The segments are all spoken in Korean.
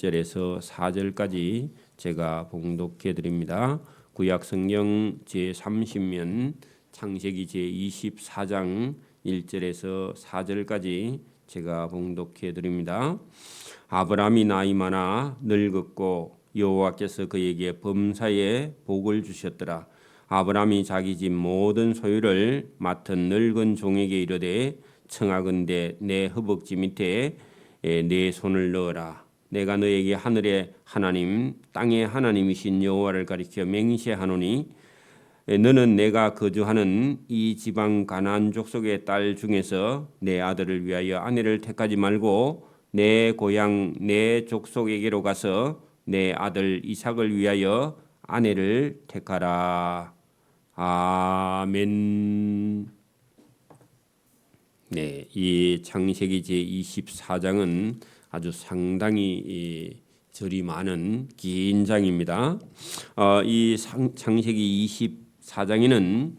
1절에서 4절까지 제가 봉독해 드립니다. 구약 성경 제30면 창세기 제24장 1절에서 4절까지 제가 봉독해 드립니다. 아브라함이 나이 많아 늙었고 여호와께서 그에게 범사에 복을 주셨더라. 아브라함이 자기 집 모든 소유를 맡은 늙은 종에게 이르되 청하건대 내 허벅지 밑에 내 손을 넣어라. 내가 너에게 하늘의 하나님 땅의 하나님이신 여호와를 가리켜 맹세하노니 너는 내가 거주하는 이 지방 가나안 족속의 딸 중에서 내 아들을 위하여 아내를 택하지 말고 내 고향 내 족속에게로 가서 내 아들 이삭을 위하여 아내를 택하라. 아멘. 네, 이 창세기 제24장은 아주 상당히 절이 많은 긴 장입니다. 이 창세기 24장에는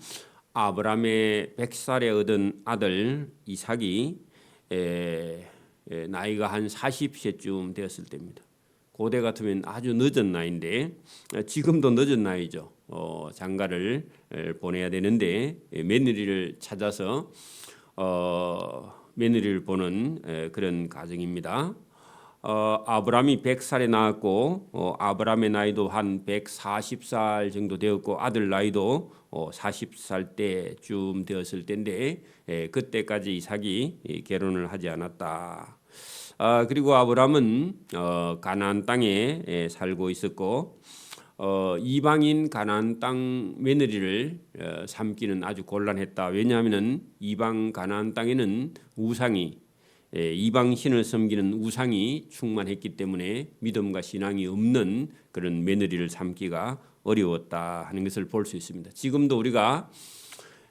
아브라함의 100살에 얻은 아들 이삭이 나이가 한 40세쯤 되었을 때입니다. 고대 같으면 아주 늦은 나이인데 지금도 늦은 나이죠. 장가를 보내야 되는데 며느리를 찾아서 며느리를 보는 그런 가정입니다. 아브라함이 100살에 낳았고 아브라함의 나이도 한 140살 정도 되었고 아들 나이도 40살 때쯤 되었을 때인데 그때까지 이삭이 결혼을 하지 않았다. 그리고 아브라함은 가나안 땅에 살고 있었고 이방인 가나안 땅 며느리를 삼기는 아주 곤란했다. 왜냐하면 이방 가나안 땅에는 우상이 이방 신을 섬기는 우상이 충만했기 때문에 믿음과 신앙이 없는 그런 며느리를 삼기가 어려웠다 하는 것을 볼 수 있습니다. 지금도 우리가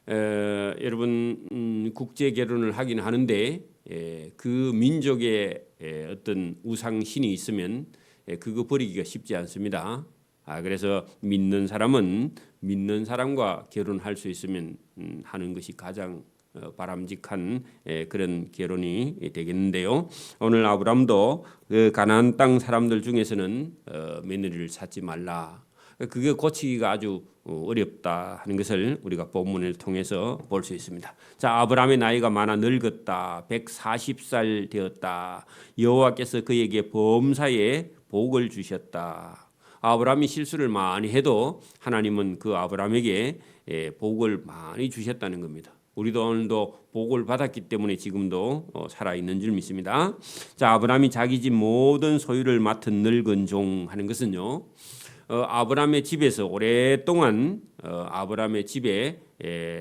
여러분 국제 결혼을 하긴 하는데 그 민족의 어떤 우상 신이 있으면 그거 버리기가 쉽지 않습니다. 그래서 믿는 사람은 믿는 사람과 결혼할 수 있으면 하는 것이 가장 바람직한 그런 결혼이 되겠는데요. 오늘 아브라함도 그 가나안 땅 사람들 중에서는 며느리를 찾지 말라. 그게 고치기가 아주 어렵다 하는 것을 우리가 본문을 통해서 볼 수 있습니다. 자, 아브라함의 나이가 많아 늙었다. 140살 되었다. 여호와께서 그에게 범사에 복을 주셨다. 아브라함이 실수를 많이 해도 하나님은 그 아브라함에게 복을 많이 주셨다는 겁니다. 우리도 오늘도 복을 받았기 때문에 지금도 살아있는 줄 믿습니다. 자, 아브라함이 자기 집 모든 소유를 맡은 늙은 종 하는 것은요. 아브라함의 집에서 오랫동안 아브라함의 집에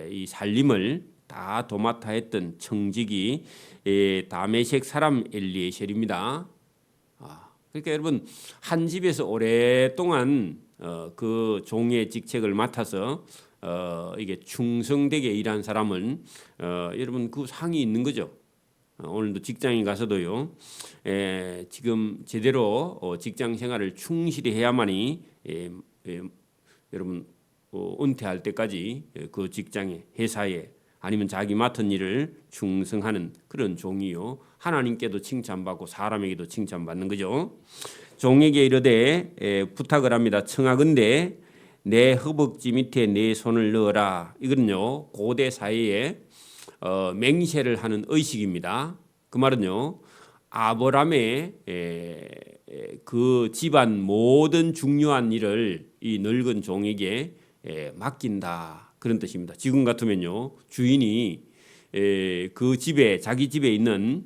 이 살림을 다 도맡아 했던 청직이 다메섹 사람 엘리에셀입니다. 그러니까 여러분 한 집에서 오랫동안 그 종의 직책을 맡아서 이게 충성되게 일한 사람은 여러분 그 상이 있는 거죠. 오늘도 직장에 가서도요. 지금 제대로 직장 생활을 충실히 해야만이 여러분 은퇴할 때까지 그 직장에 회사에 아니면 자기 맡은 일을 충성하는 그런 종이요. 하나님께도 칭찬받고 사람에게도 칭찬받는 거죠. 종에게 이르되 부탁을 합니다. 청하건대 내 허벅지 밑에 내 손을 넣어라. 이거는요. 고대 사회에 맹세를 하는 의식입니다. 그 말은요. 아브라함의 그 집안 모든 중요한 일을 이 늙은 종에게 맡긴다. 그런 뜻입니다. 지금 같으면요. 주인이 그 집에 자기 집에 있는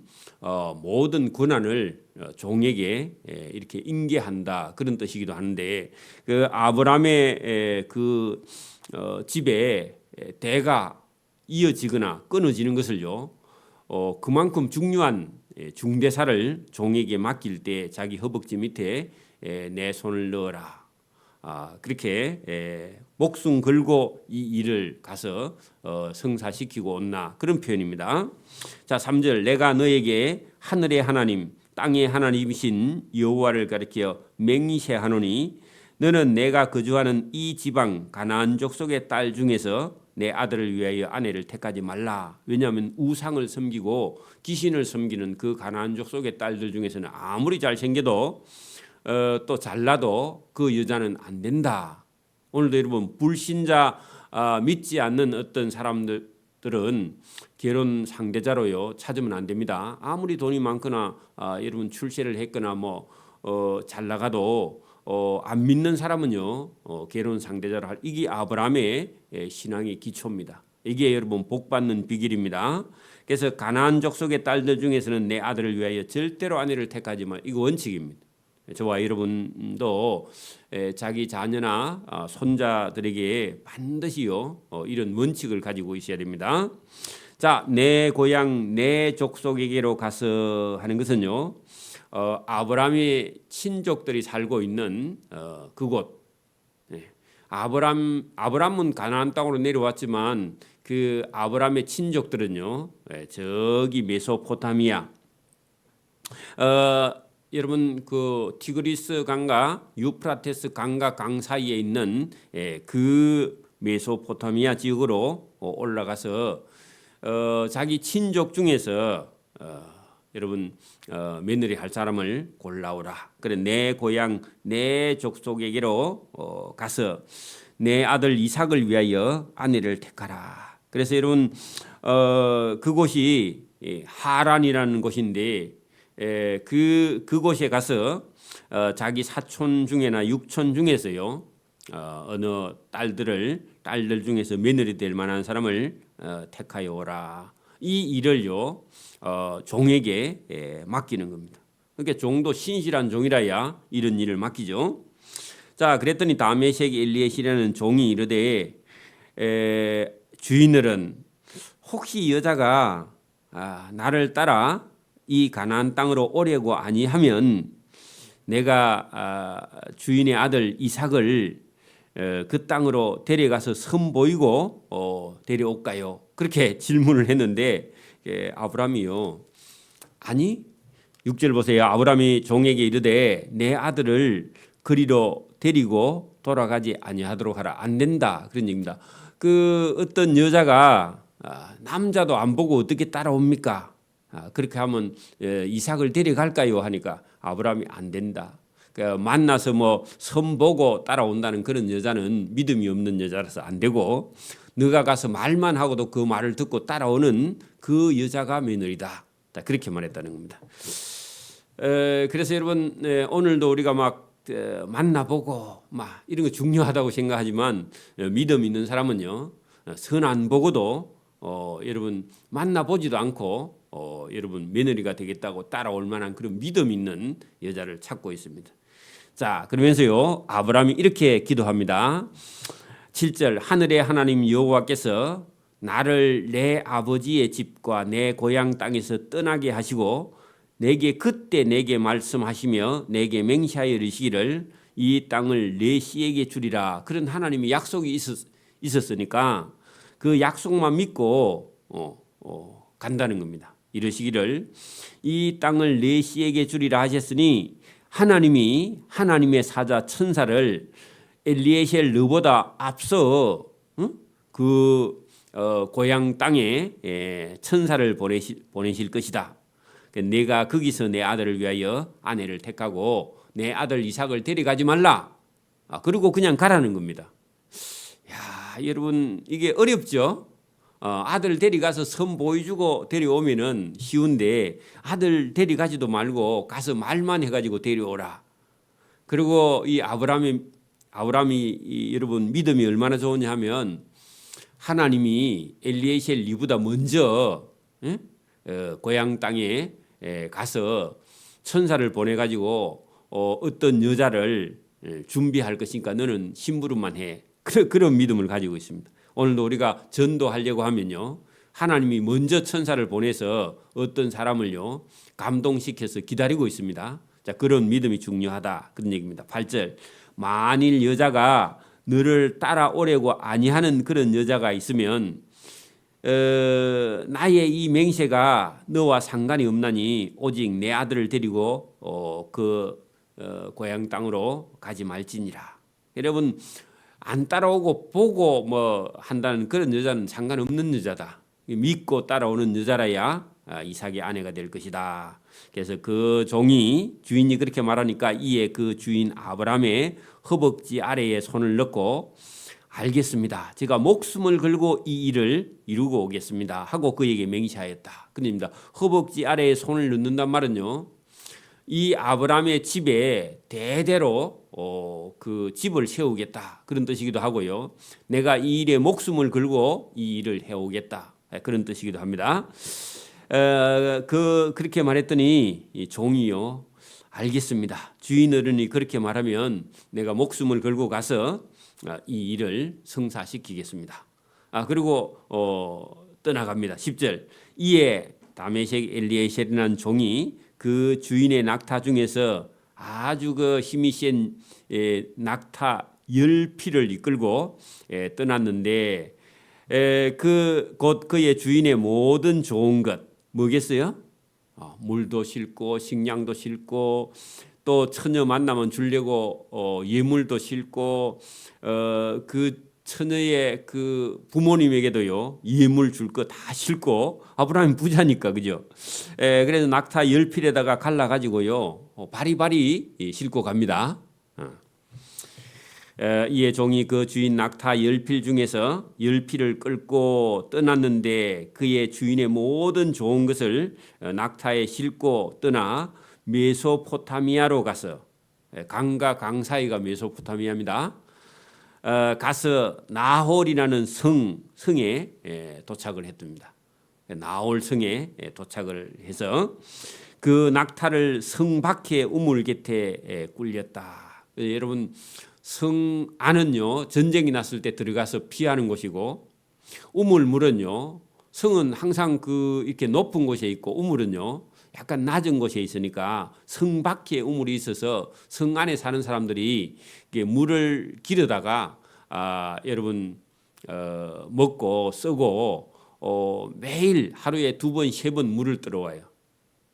모든 권한을 종에게 이렇게 인계한다. 그런 뜻이기도 하는데 그 아브라함의 그 집에 대가 이어지거나 끊어지는 것을요. 그만큼 중요한 중대사를 종에게 맡길 때 자기 허벅지 밑에 내 손을 넣어라. 그렇게 목숨 걸고 이 일을 가서 성사시키고 온나 그런 표현입니다. 자, 3절 내가 너에게 하늘의 하나님 땅의 하나님이신 여호와를 가리켜 맹세하노니 너는 내가 거주하는 이 지방 가나안 족속의 딸 중에서 내 아들을 위하여 아내를 택하지 말라. 왜냐하면 우상을 섬기고 귀신을 섬기는 그 가나안 족속의 딸들 중에서는 아무리 잘생겨도 또 잘나도 그 여자는 안 된다. 오늘도 여러분 불신자 믿지 않는 어떤 사람들은 결혼 상대자로요 찾으면 안 됩니다. 아무리 돈이 많거나 여러분 출세를 했거나 잘 나가도 안 믿는 사람은요 결혼 상대자로 할 이게 아브라함의 신앙의 기초입니다. 이게 여러분 복 받는 비결입니다. 그래서 가나안 족속의 딸들 중에서는 내 아들을 위하여 절대로 아내를 택하지 마. 이거 원칙입니다. 저와 여러분도 자기 자녀나 손자들에게 반드시요 이런 원칙을 가지고 있어야 됩니다. 자, 내 고향 내 족속에게로 가서 하는 것은요 아브라함의 친족들이 살고 있는 그곳. 아브라함은 가나안 땅으로 내려왔지만 그 아브라함의 친족들은요 저기 메소포타미아 여러분 그 티그리스 강과 유프라테스 강과 강 사이에 있는 그 메소포타미아 지역으로 올라가서 자기 친족 중에서 여러분 며느리 할 사람을 골라오라. 그래 내 고향 내 족속에게로 가서 내 아들 이삭을 위하여 아내를 택하라. 그래서 여러분 그곳이 하란이라는 곳인데 그곳에 가서 자기 사촌 중에나 육촌 중에서요 어느 딸들 중에서 며느리 될 만한 사람을 택하여 오라. 이 일을요 종에게 맡기는 겁니다. 그러니까 종도 신실한 종이라야 이런 일을 맡기죠. 자, 그랬더니 다메섹 엘리에시라는 종이 이르되 주인들은 혹시 여자가 나를 따라 이 가나안 땅으로 오려고 아니하면 내가 주인의 아들 이삭을 그 땅으로 데려가서 선보이고 데려올까요? 그렇게 질문을 했는데 아브라함이요 아니 6절 보세요. 아브라함이 종에게 이르되 내 아들을 그리로 데리고 돌아가지 아니하도록 하라. 안 된다 그런 얘기입니다. 그 어떤 여자가 남자도 안 보고 어떻게 따라옵니까? 그렇게 하면 이삭을 데려갈까요? 하니까 아브라함이 안 된다. 만나서 선보고 따라온다는 그런 여자는 믿음이 없는 여자라서 안 되고 너가 가서 말만 하고도 그 말을 듣고 따라오는 그 여자가 며느리다. 그렇게 말했다는 겁니다. 그래서 여러분 오늘도 우리가 만나보고 이런 거 중요하다고 생각하지만 믿음 있는 사람은요 선 안 보고도 여러분 만나보지도 않고 여러분 며느리가 되겠다고 따라올 만한 그런 믿음 있는 여자를 찾고 있습니다. 자, 그러면서요 아브라함이 이렇게 기도합니다. 7절 하늘의 하나님 여호와께서 나를 내 아버지의 집과 내 고향 땅에서 떠나게 하시고 내게 그때 내게 말씀하시며 내게 맹세하여 이르시기를 이 땅을 내 씨에게 주리라. 그런 하나님의 약속이 있었으니까 그 약속만 믿고 간다는 겁니다. 이르시기를 이 땅을 내 씨에게 주리라 하셨으니 하나님이 하나님의 사자 천사를 엘리에셀 너보다 앞서 그 고향 땅에 천사를 보내실 것이다. 내가 거기서 내 아들을 위하여 아내를 택하고 내 아들 이삭을 데려가지 말라. 그리고 그냥 가라는 겁니다. 야, 여러분 이게 어렵죠? 아들 데려가서 선 보여주고 데려오면은 쉬운데 아들 데려가지도 말고 가서 말만 해가지고 데려오라. 그리고 이 아브라함이 여러분 믿음이 얼마나 좋으냐 하면 하나님이 엘리에셀 니보다 먼저 고향 땅에 가서 천사를 보내가지고 어떤 여자를 준비할 것이니까 너는 심부름만 해. 그런 믿음을 가지고 있습니다. 오늘도 우리가 전도하려고 하면요 하나님이 먼저 천사를 보내서 어떤 사람을요 감동시켜서 기다리고 있습니다. 자, 그런 믿음이 중요하다 그런 얘기입니다. 8절 만일 여자가 너를 따라오려고 아니하는 그런 여자가 있으면 나의 이 맹세가 너와 상관이 없나니 오직 내 아들을 데리고 고향 땅으로 가지 말지니라. 여러분 안 따라오고 보고 한다는 그런 여자는 상관없는 여자다. 믿고 따라오는 여자라야 이삭의 아내가 될 것이다. 그래서 그 종이 주인이 그렇게 말하니까 이에 그 주인 아브라함의 허벅지 아래에 손을 넣고 알겠습니다. 제가 목숨을 걸고 이 일을 이루고 오겠습니다. 하고 그에게 맹세하였다. 그럽니다. 허벅지 아래에 손을 넣는단 말은요. 이 아브라함의 집에 대대로 그 집을 세우겠다. 그런 뜻이기도 하고요. 내가 이 일에 목숨을 걸고 이 일을 해오겠다. 그런 뜻이기도 합니다. 그렇게 말했더니 이 종이요. 알겠습니다. 주인 어른이 그렇게 말하면 내가 목숨을 걸고 가서 이 일을 성사시키겠습니다. 그리고 떠나갑니다. 10절. 이에 다메섹 엘리에셀이라는 종이 그 주인의 낙타 중에서 아주 그 힘이 센 낙타 10匹를 이끌고 떠났는데 곧 그의 주인의 모든 좋은 것 뭐겠어요? 물도 싣고 식량도 싣고 또 처녀 만나면 주려고 예물도 싣고 그 처녀의 그 부모님에게도요 예물 줄 거 다 싣고 아브라함이 부자니까 그죠? 그래서 낙타 10필에다가 갈라 가지고요 바리바리 싣고 갑니다. 이에 종이 그 주인 낙타 10필 중에서 10필을 끌고 떠났는데 그의 주인의 모든 좋은 것을 낙타에 싣고 떠나 메소포타미아로 가서 강과 강 사이가 메소포타미아입니다. 가서 나홀이라는 성에 도착을 했답니다. 나홀 성에 도착을 해서 그 낙타를 성 밖에 우물 곁에 꿀렸다. 여러분 성 안은요 전쟁이 났을 때 들어가서 피하는 곳이고 우물물은요 성은 항상 그 이렇게 높은 곳에 있고 우물은요 약간 낮은 곳에 있으니까 성 밖에 우물이 있어서 성 안에 사는 사람들이 물을 기르다가 여러분 먹고 쓰고 매일 하루에 2번, 3번 물을 들어와요.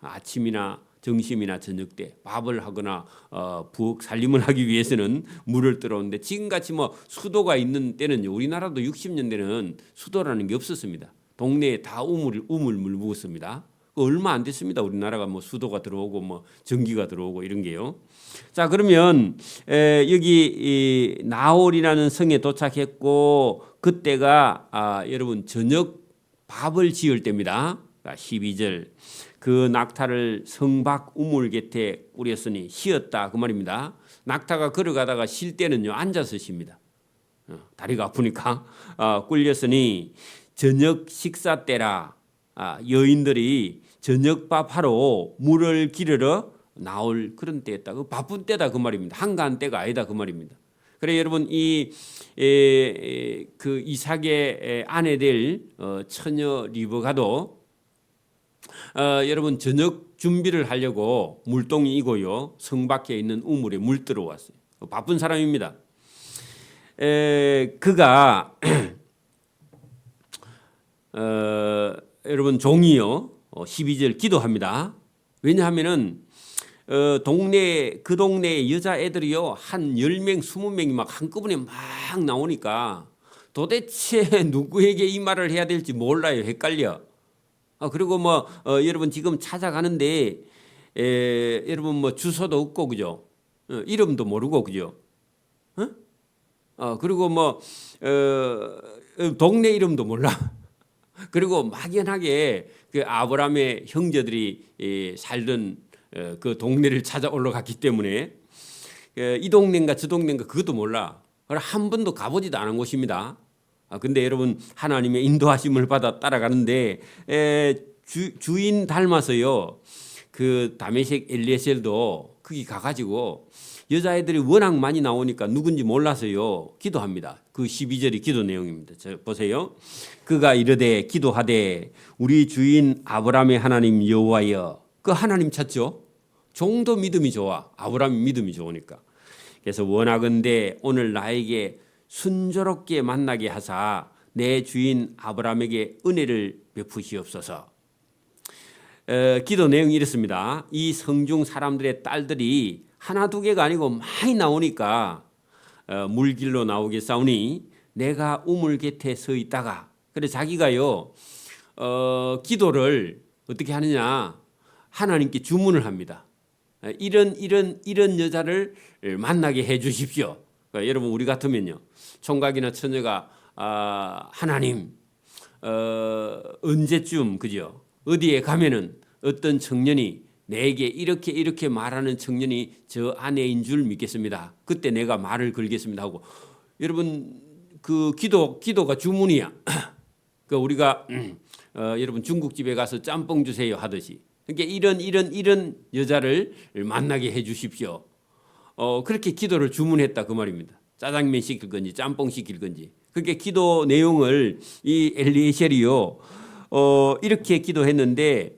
아침이나 점심이나 저녁 때 밥을 하거나 부엌 살림을 하기 위해서는 물을 들어오는데 지금같이 뭐 수도가 있는 때는요 우리나라도 60년대는 수도라는 게 없었습니다. 동네에 다 우물 물 부었습니다. 얼마 안 됐습니다. 우리나라가 뭐 수도가 들어오고 뭐 전기가 들어오고 이런 게요. 자 그러면 여기 나홀이라는 성에 도착했고 그때가 여러분 저녁 밥을 지을 때입니다. 12절 그 낙타를 성 밖 우물 곁에 꾸렸으니 쉬었다 그 말입니다. 낙타가 걸어가다가 쉴 때는요 앉아서 쉽니다. 다리가 아프니까 꿀렸으니 저녁 식사 때라 여인들이 저녁밥 하러 물을 기르러 나올 그런 때였다. 그 바쁜 때다 그 말입니다. 한가한 때가 아니다 그 말입니다. 그래 여러분 그 이삭의 아내 될 처녀 리브가도 여러분 저녁 준비를 하려고 물동이 이고요 성 밖에 있는 우물에 물 들어왔어요. 바쁜 사람입니다. 그가 여러분 종이요 12절 기도합니다. 왜냐하면은 그 동네에 여자애들이요 한 10명 20명이 막 한꺼번에 막 나오니까 도대체 누구에게 이 말을 해야 될지 몰라요. 헷갈려. 그리고 뭐 여러분 지금 찾아가는데 여러분 뭐 주소도 없고 그죠? 이름도 모르고 그죠? 그리고 뭐 동네 이름도 몰라. 그리고 막연하게 그 아브라함의 형제들이 살던 그 동네를 찾아 올라갔기 때문에 이 동네인가 저 동네인가 그것도 몰라. 한 번도 가보지도 않은 곳입니다. 근데 여러분 하나님의 인도하심을 받아 따라가는데 주인 닮아서요. 그 다메섹 엘리에셀도 거기 가가지고 여자애들이 워낙 많이 나오니까 누군지 몰라서요. 기도합니다. 그 12절이 기도 내용입니다. 보세요. 그가 이르되 기도하되 우리 주인 아브라함의 하나님 여호와여. 그 하나님 찾죠. 종도 믿음이 좋아. 아브라함이 믿음이 좋으니까. 그래서 원하건대 오늘 나에게 순조롭게 만나게 하사 내 주인 아브라함에게 은혜를 베푸시옵소서. 기도 내용이 이렇습니다. 이 성중 사람들의 딸들이 하나 두 개가 아니고 많이 나오니까 물길로 나오겠사오니 내가 우물 곁에 서 있다가 그래 자기가요 기도를 어떻게 하느냐? 하나님께 주문을 합니다. 이런 여자를 만나게 해 주십시오. 그러니까 여러분 우리 같으면요, 총각이나 처녀가 하나님 언제쯤 그죠? 어디에 가면은 어떤 청년이 내게 이렇게 말하는 청년이 저 아내인 줄 믿겠습니다. 그때 내가 말을 걸겠습니다 하고, 여러분 그 기도가 주문이야. 그 우리가 여러분 중국집에 가서 짬뽕 주세요 하듯이, 그러니까 이런 여자를 만나게 해 주십시오. 그렇게 기도를 주문했다 그 말입니다. 짜장면 시킬 건지 짬뽕 시킬 건지. 그렇게 기도 내용을 이 엘리에셀이요 이렇게 기도했는데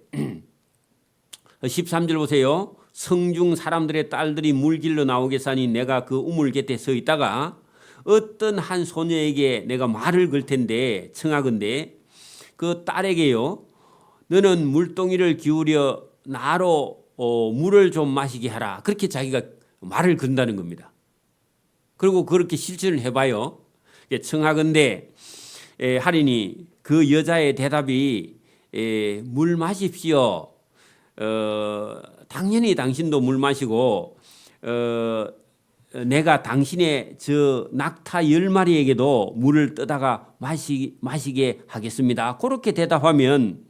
13절 보세요. 성중 사람들의 딸들이 물길로 나오겠사니 내가 그 우물 곁에 서 있다가 어떤 한 소녀에게 내가 말을 걸 텐데 청하건대 그 딸에게요, 너는 물동이를 기울여 나로 물을 좀 마시게 하라. 그렇게 자기가 말을 건다는 겁니다. 그리고 그렇게 실천을 해봐요. 청하건대 하리니 그 여자의 대답이 물 마십시오. 당연히 당신도 물 마시고 내가 당신의 저 낙타 10마리에게도 물을 떠다가 마시게 하겠습니다. 그렇게 대답하면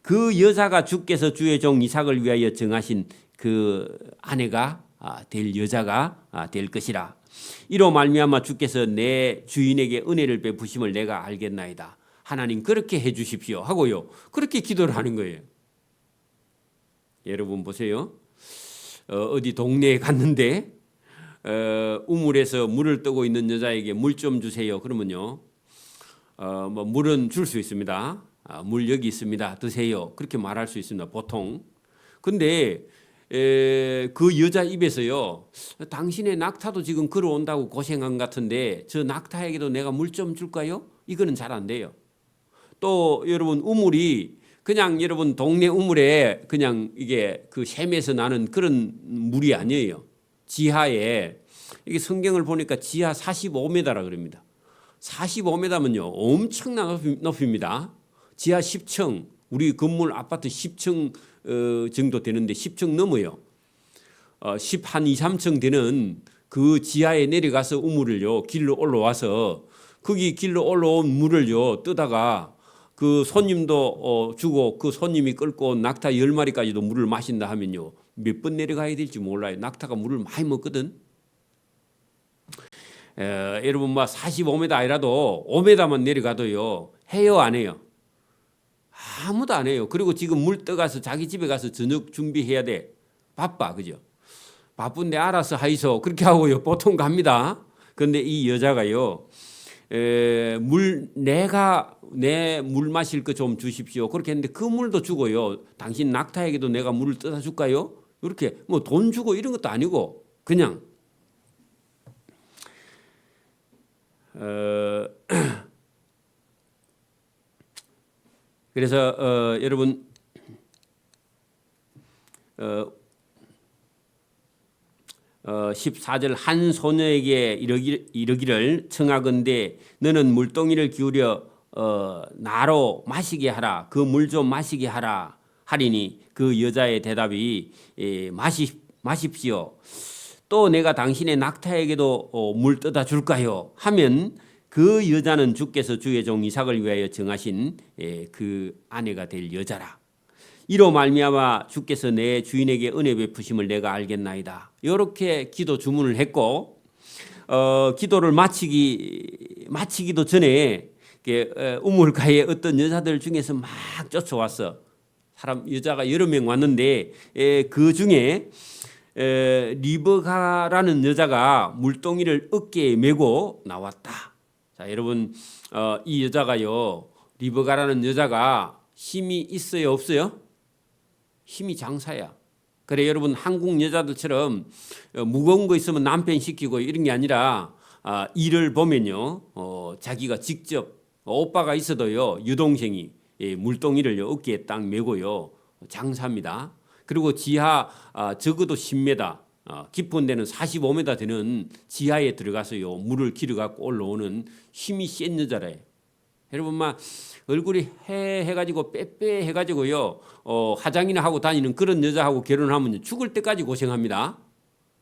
그 여자가 주께서 주의 종 이삭을 위하여 정하신 그 아내가 될 여자가 될 것이라. 이로 말미암아 주께서 내 주인에게 은혜를 베푸심을 내가 알겠나이다. 하나님 그렇게 해 주십시오 하고요. 그렇게 기도를 하는 거예요. 여러분 보세요. 어디 동네에 갔는데 우물에서 물을 뜨고 있는 여자에게 물 좀 주세요. 그러면요, 뭐 물은 줄 수 있습니다. 물 여기 있습니다. 드세요. 그렇게 말할 수 있습니다. 보통. 근데 그 여자 입에서요, 당신의 낙타도 지금 걸어온다고 고생한 것 같은데 저 낙타에게도 내가 물 좀 줄까요? 이거는 잘 안 돼요. 또 여러분 우물이 그냥 여러분 동네 우물에 그냥 이게 그 샘에서 나는 그런 물이 아니에요. 지하에 이게 성경을 보니까 지하 45m라 그럽니다. 45m면요 엄청난 높이입니다. 지하 10층, 우리 건물 아파트 10층 정도 되는데 10층 넘어요. 1 2, 3층 되는 그 지하에 내려가서 우물을요 길로 올라와서 거기 길로 올라온 물을요 뜨다가 그 손님도 주고 그 손님이 끌고 온 낙타 10마리까지도 물을 마신다 하면요 몇 번 내려가야 될지 몰라요. 낙타가 물을 많이 먹거든. 여러분 뭐 45m 아니라도 5m만 내려가도요 해요 안 해요? 아무도 안 해요. 그리고 지금 물 떠가서 자기 집에 가서 저녁 준비해야 돼. 바빠 그죠? 바쁜데 알아서 하이소 그렇게 하고요 보통 갑니다. 그런데 이 여자가요 내가 내 물 마실 거 좀 주십시오. 그렇게 했는데 그 물도 주고요. 당신 낙타에게도 내가 물을 떠다 줄까요? 이렇게 뭐 돈 주고 이런 것도 아니고 그냥 그래서 여러분 14절 한 소녀에게 이르기를 청하건대 너는 물동이를 기울여 나로 마시게 하라. 그 물 좀 마시게 하라 하리니 그 여자의 대답이 마십시오. 또 내가 당신의 낙타에게도 물 떠다 줄까요? 하면 그 여자는 주께서 주의 종 이삭을 위하여 정하신 그 아내가 될 여자라. 이로 말미암아 주께서 내 주인에게 은혜 베푸심을 내가 알겠나이다. 이렇게 기도 주문을 했고 기도를 마치기도 전에 우물가에 어떤 여자들 중에서 막 쫓아왔어. 여자가 여러 명 왔는데 그 중에 리브가라는 여자가 물동이를 어깨에 메고 나왔다. 자, 여러분 이 여자가요 리브가라는 여자가 힘이 있어요 없어요? 힘이 장사야. 그래 여러분 한국 여자들처럼 무거운 거 있으면 남편 시키고 이런 게 아니라 일을 보면요 자기가 직접 오빠가 있어도요 여동생이 물동이를 어깨에 딱 메고요 장사합니다. 그리고 지하 적어도 10m 깊은 데는 45m 되는 지하에 들어가서요 물을 길어 갖고 올라오는 힘이 센 여자래. 여러분 막 얼굴이 해가지고 빼빼 해가지고요 화장이나 하고 다니는 그런 여자하고 결혼하면 죽을 때까지 고생합니다.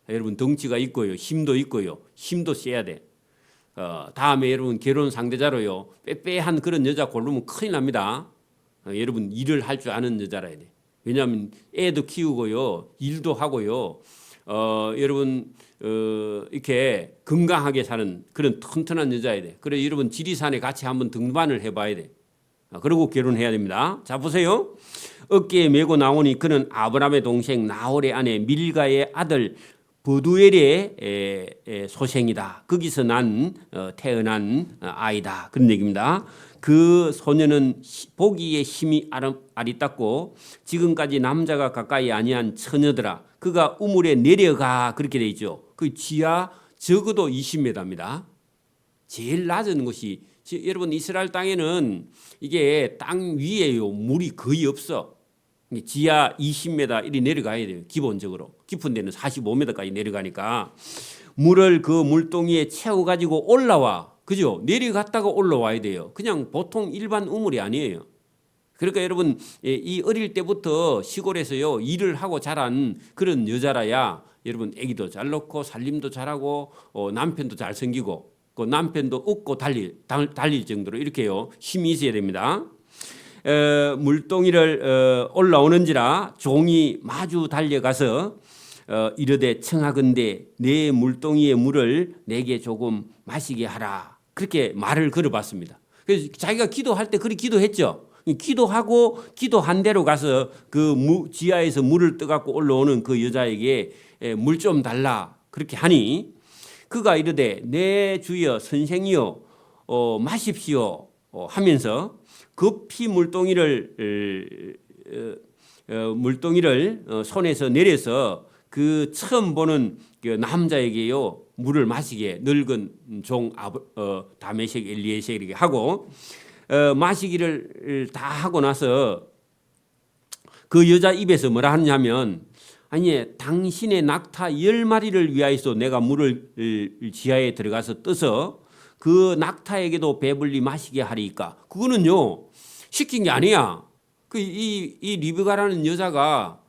여러분 덩치가 있고요 힘도 있고요 힘도 세야 돼. 다음에 여러분 결혼 상대자로요 빼빼한 그런 여자 고르면 큰일 납니다. 여러분 일을 할 줄 아는 여자라야 돼. 왜냐하면 애도 키우고요 일도 하고요 여러분 이렇게 건강하게 사는 그런 튼튼한 여자야 돼. 그래 여러분 지리산에 같이 한번 등반을 해봐야 돼. 그리고 결혼해야 됩니다. 자 보세요. 어깨에 메고 나오니 그는 아브라함의 동생 나홀의 아내 밀가의 아들 버두엘의 소생이다. 거기서 태어난 아이다. 그런 얘기입니다. 그 소녀는 보기에 힘이 아리따고 지금까지 남자가 가까이 아니한 처녀더라. 그가 우물에 내려가 그렇게 돼 있죠. 그 지하 적어도 20m입니다. 제일 낮은 곳이 여러분 이스라엘 땅에는 이게 땅 위에요 물이 거의 없어. 지하 20m 이리 내려가야 돼요. 기본적으로 깊은 데는 45m까지 내려가니까 물을 그 물동이에 채워가지고 올라와. 그죠? 내려갔다가 올라와야 돼요. 그냥 보통 일반 우물이 아니에요. 그러니까 여러분 이 어릴 때부터 시골에서요 일을 하고 자란 그런 여자라야 여러분 아기도 잘 낳고 살림도 잘하고 남편도 잘생기고 그 남편도 웃고 달릴 정도로 이렇게요 힘이 있어야 됩니다. 물동이를 올라오는지라 종이 마주 달려가서 이르되 청하건대 내 물동이의 물을 내게 조금 마시게 하라. 그렇게 말을 걸어봤습니다. 그래서 자기가 기도할 때 그렇게 기도했죠. 기도하고 기도한 대로 가서 그 지하에서 물을 떠갖고 올라오는 그 여자에게 물 좀 달라 그렇게 하니 그가 이르되 내 주여 선생이여 마십시오 하면서 급히 물동이를 손에서 내려서 그 처음 보는 그 남자에게요 물을 마시게 늙은 종 다메섹 엘리에셀에게 하고 마시기를 다 하고 나서 그 여자 입에서 뭐라 하냐면 아니 당신의 낙타 10마리를 위하여서 내가 물을 지하에 들어가서 떠서 그 낙타에게도 배불리 마시게 하리까. 그거는요 시킨 게 아니야. 이 리브가라는 여자가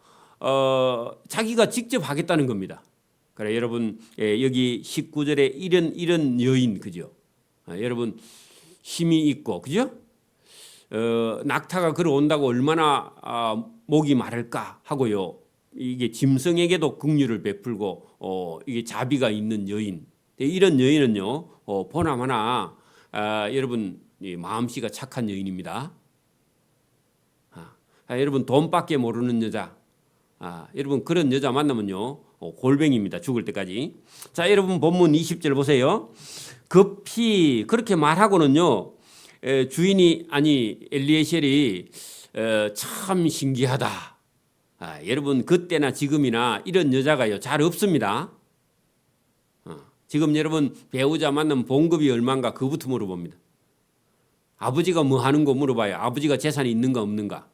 자기가 직접 하겠다는 겁니다. 그래 여러분 여기 19절에 이런 여인 그죠? 여러분 힘이 있고 그죠? 낙타가 걸어온다고 얼마나 목이 마를까 하고요. 이게 짐승에게도 긍휼을 베풀고 이게 자비가 있는 여인. 이런 여인은요 보나마나 여러분 마음씨가 착한 여인입니다. 여러분 돈밖에 모르는 여자. 여러분 그런 여자 만나면요 골뱅입니다. 죽을 때까지. 자 여러분 본문 20절 보세요. 급히 그렇게 말하고는요 주인이 아니 엘리에셀이 참 신기하다. 여러분 그때나 지금이나 이런 여자가요 잘 없습니다. 지금 여러분 배우자 만나면 봉급이 얼마인가 그부터 물어봅니다. 아버지가 뭐 하는 거 물어봐요. 아버지가 재산이 있는가 없는가.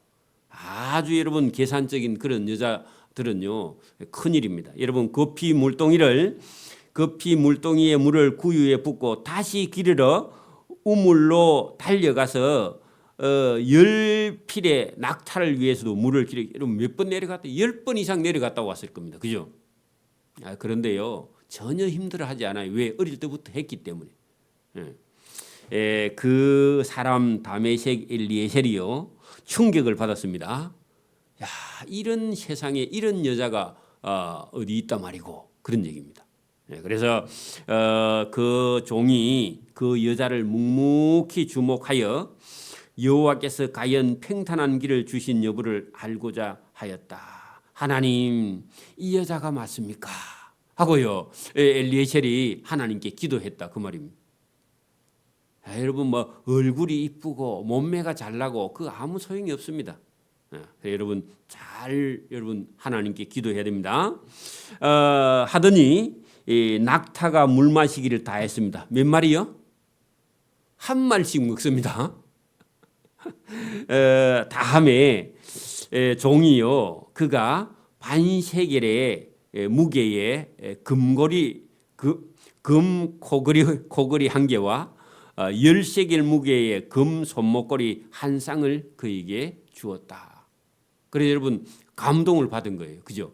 아주 여러분 계산적인 그런 여자들은요 큰일입니다. 여러분 급히 물동이의 물을 구유에 붓고 다시 기르러 우물로 달려가서 10필의 낙타를 위해서도 물을 기르. 여러분 몇 번 내려갔다? 10번 이상 내려갔다고 왔을 겁니다. 그죠? 그런데요 전혀 힘들어하지 않아요. 왜? 어릴 때부터 했기 때문에. 그 사람 다메섹 엘리에셀이요 충격을 받았습니다. 야, 이런 세상에 이런 여자가 어디 있단 말이고 그런 얘기입니다. 그래서 그 종이 그 여자를 묵묵히 주목하여 여호와께서 과연 평탄한 길을 주신 여부를 알고자 하였다. 하나님 이 여자가 맞습니까? 하고요 엘리에셀이 하나님께 기도했다 그 말입니다. 여러분 뭐 얼굴이 이쁘고 몸매가 잘나고 그거 아무 소용이 없습니다. 여러분 여러분 하나님께 기도해야 됩니다. 하더니 낙타가 물 마시기를 다 했습니다. 몇 마리요? 한 마리씩 먹습니다. 다음에 종이요 그가 반세겔의 무게의 금 코그리 한 개와 10세겔 무게의 금 손목걸이 한 쌍을 그에게 주었다. 그래서 여러분 감동을 받은 거예요. 그죠?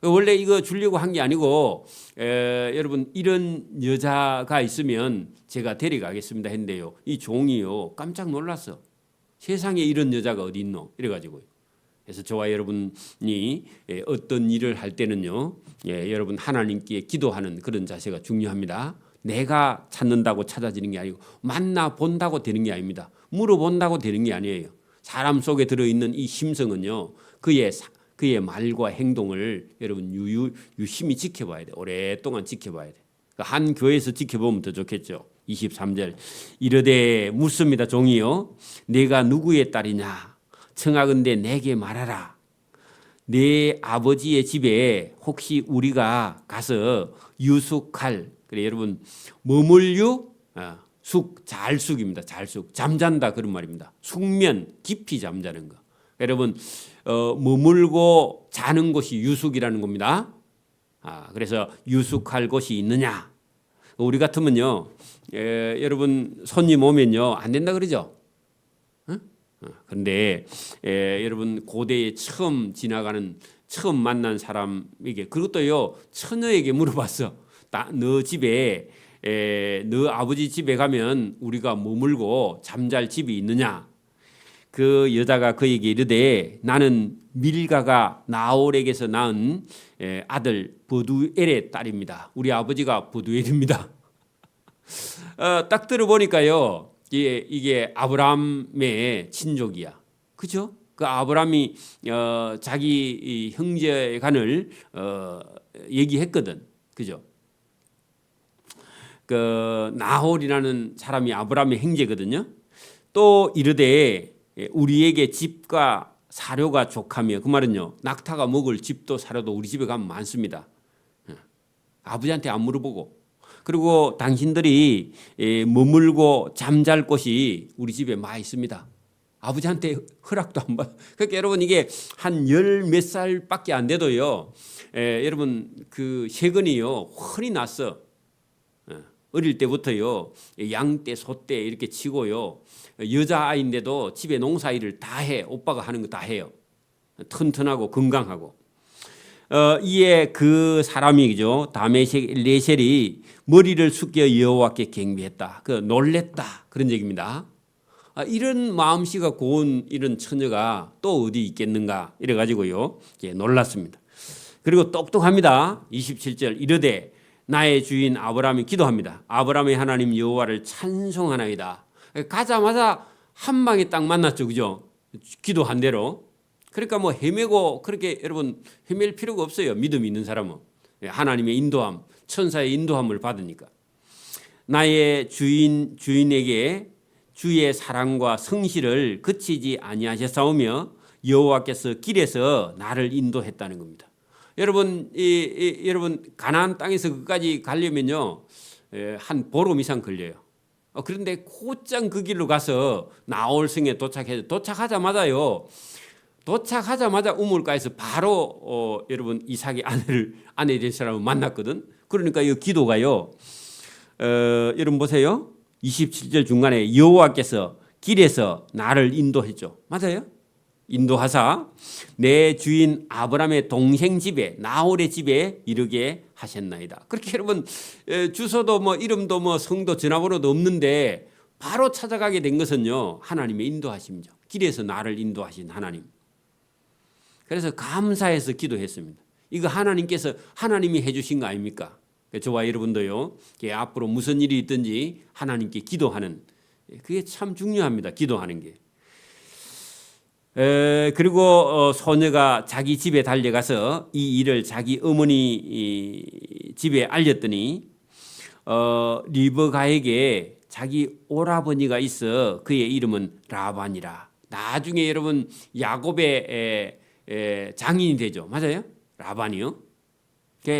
원래 이거 주려고 한 게 아니고 여러분 이런 여자가 있으면 제가 데려가겠습니다 했는데요. 이 종이요 깜짝 놀랐어. 세상에 이런 여자가 어디 있노? 이래가지고요. 그래서 저와 여러분이 어떤 일을 할 때는요, 여러분 하나님께 기도하는 그런 자세가 중요합니다. 내가 찾는다고 찾아지는 게 아니고 만나 본다고 되는 게 아닙니다. 물어본다고 되는 게 아니에요. 사람 속에 들어있는 이 심성은요, 그의 말과 행동을 여러분 유심히 지켜봐야 돼. 오랫동안 지켜봐야 돼. 한 교회에서 지켜보면 더 좋겠죠. 23절 이르되 묻습니다. 종이요 내가 누구의 딸이냐 청하건대 내게 말하라. 내 아버지의 집에 혹시 우리가 가서 유숙할 그래 여러분 머물유 숙 잘숙입니다. 잘숙 잠잔다 그런 말입니다. 숙면 깊이 잠자는 거. 여러분 머물고 자는 곳이 유숙이라는 겁니다. 그래서 유숙할 곳이 있느냐? 우리 같으면요, 여러분 손님 오면요 안 된다 그러죠. 그런데 여러분 고대에 처음 만난 사람에게 그것도요 처녀에게 물어봤어. 너 집에 너 아버지 집에 가면 우리가 머물고 잠잘 집이 있느냐? 그 여자가 그에게 이르되 나는 밀가가 나홀에게서 낳은 아들 버두엘의 딸입니다. 우리 아버지가 버두엘입니다. 딱 들어보니까요 이게 아브라함의 친족이야. 그죠? 그 아브라함이 자기 형제간을 얘기했거든. 그죠? 그 나홀이라는 사람이 아브라함의 형제거든요. 또 이르되 우리에게 집과 사료가 족하며 그 말은요 낙타가 먹을 집도 사료도 우리 집에 가면 많습니다. 아버지한테 안 물어보고 그리고 당신들이 머물고 잠잘 곳이 우리 집에 많이 있습니다. 아버지한테 허락도 안 받아. 그러니까 여러분 이게 한 열 몇 살밖에 안 돼도요 여러분 그 세근이요 훤히 났어. 어릴 때부터요 양떼 소떼 이렇게 치고요 여자아이인데도 집에 농사일을 다 해. 오빠가 하는 거 다 해요. 튼튼하고 건강하고 이에 그 사람이죠 다메섹 엘리에셀이 머리를 숙여 여호와께 경배했다. 그 놀랬다 그런 얘기입니다. 이런 마음씨가 고운 이런 처녀가 또 어디 있겠는가 이래가지고요 놀랐습니다. 그리고 똑똑합니다. 27절 이르되 나의 주인 아브라함이 기도합니다. 아브라함의 하나님 여호와를 찬송하나이다. 가자마자 한 방에 딱 만났죠. 그죠? 기도한 대로. 그러니까 뭐 헤매고 그렇게 여러분 헤맬 필요가 없어요. 믿음 있는 사람은. 하나님의 인도함, 천사의 인도함을 받으니까. 나의 주인에게 주의 사랑과 성실을 그치지 아니하셨사오며 여호와께서 길에서 나를 인도했다는 겁니다. 여러분, 여러분 가나안 땅에서 그까지 가려면요 한 보름 이상 걸려요. 그런데 곧장 그 길로 가서 나홀성에 도착하자마자요. 도착하자마자 우물가에서 바로 여러분 이삭의 아내 될 사람을 만났거든. 그러니까 이 기도가요. 여러분 보세요. 27절 중간에 여호와께서 길에서 나를 인도했죠. 맞아요? 인도하사 내 주인 아브라함의 동생 집에 나홀의 집에 이르게 하셨나이다. 그렇게 여러분 주소도 뭐 이름도 뭐 성도 전화번호도 없는데 바로 찾아가게 된 것은요 하나님의 인도하심이죠. 길에서 나를 인도하신 하나님. 그래서 감사해서 기도했습니다. 이거 하나님이 해주신 거 아닙니까? 저와 여러분도요 앞으로 무슨 일이 있든지 하나님께 기도하는 그게 참 중요합니다. 기도하는 게. 그리고 소녀가 자기 집에 달려가서 이 일을 자기 어머니 집에 알렸더니 리브가에게 자기 오라버니가 있어 그의 이름은 라반이라. 나중에 여러분 야곱의 장인이 되죠. 맞아요? 라반이요.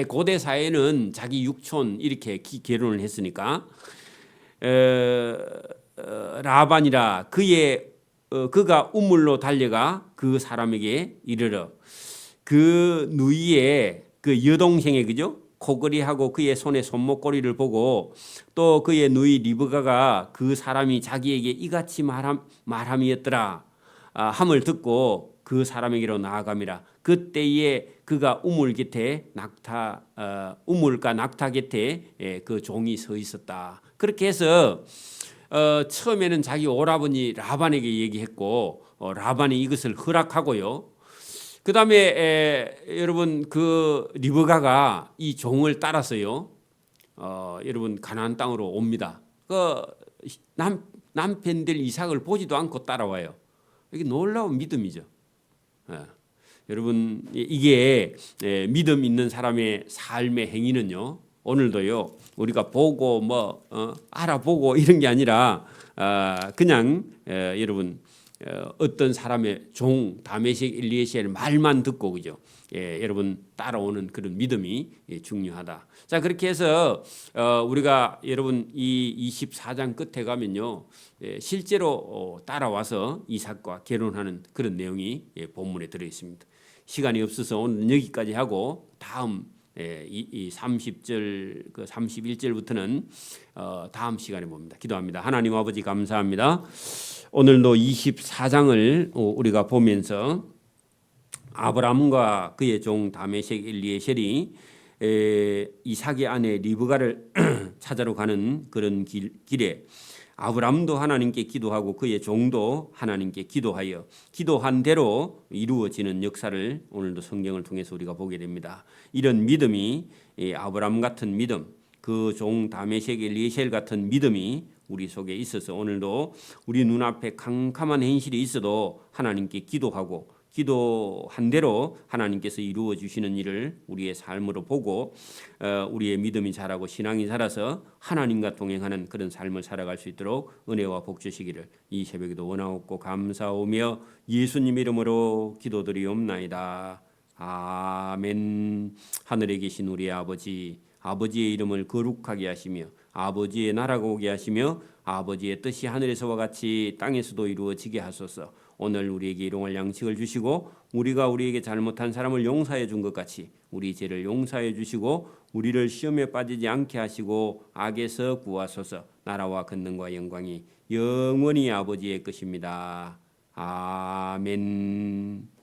고대 사회는 자기 육촌 이렇게 결혼을 했으니까 라반이라 그가 우물로 달려가 그 사람에게 이르러 그 누이의 그 여동생의 그죠? 코걸이하고 그의 손의 손목고리를 보고 또 그의 누이 리브가가 그 사람이 자기에게 이같이 말함이었더라 함을 듣고 그 사람에게로 나아감이라. 그때에 그가 우물가 낙타 곁에 그 종이 서 있었다. 그렇게 해서 처음에는 자기 오라버니 라반에게 얘기했고 라반이 이것을 허락하고요. 그 다음에 여러분 그 리브가가 이 종을 따라서요. 여러분 가나안 땅으로 옵니다. 그 남편들 이삭을 보지도 않고 따라와요. 이게 놀라운 믿음이죠. 여러분 이게 믿음 있는 사람의 삶의 행위는요. 오늘도요. 우리가 보고 알아보고 이런 게 아니라 그냥 여러분 어떤 사람의 종 다메섹 엘리에셀 말만 듣고 그죠? 여러분 따라오는 그런 믿음이 중요하다. 자 그렇게 해서 우리가 여러분 이 24장 끝에 가면요 실제로 따라와서 이삭과 결혼하는 그런 내용이 본문에 들어 있습니다. 시간이 없어서 오늘 여기까지 하고 다음 이 30절 그 31절부터는 다음 시간에 봅니다. 기도합니다. 하나님 아버지 감사합니다. 오늘도 24장을 우리가 보면서 아브라함과 그의 종 다메섹 엘리에셀이 이삭의 아내 리브가를 찾아러 가는 그런 길에 아브라함도 하나님께 기도하고 그의 종도 하나님께 기도하여 기도한 대로 이루어지는 역사를 오늘도 성경을 통해서 우리가 보게 됩니다. 이런 믿음이 아브라함 같은 믿음, 그 종 다메섹 엘리에셀 같은 믿음이 우리 속에 있어서 오늘도 우리 눈앞에 캄캄한 현실이 있어도 하나님께 기도하고 기도한 대로 하나님께서 이루어 주시는 일을 우리의 삶으로 보고 우리의 믿음이 자라고 신앙이 자라서 하나님과 동행하는 그런 삶을 살아갈 수 있도록 은혜와 복 주시기를 이 새벽에도 원하옵고 감사오며 예수님 이름으로 기도드리옵나이다. 아멘. 하늘에 계신 우리 아버지, 아버지의 이름을 거룩하게 하시며 아버지의 나라가 오게 하시며 아버지의 뜻이 하늘에서와 같이 땅에서도 이루어지게 하소서. 오늘 우리에게 일용할 양식을 주시고 우리가 우리에게 잘못한 사람을 용서해 준 것 같이 우리 죄를 용서해 주시고 우리를 시험에 빠지지 않게 하시고 악에서 구하소서. 나라와 권능과 영광이 영원히 아버지의 것입니다. 아멘.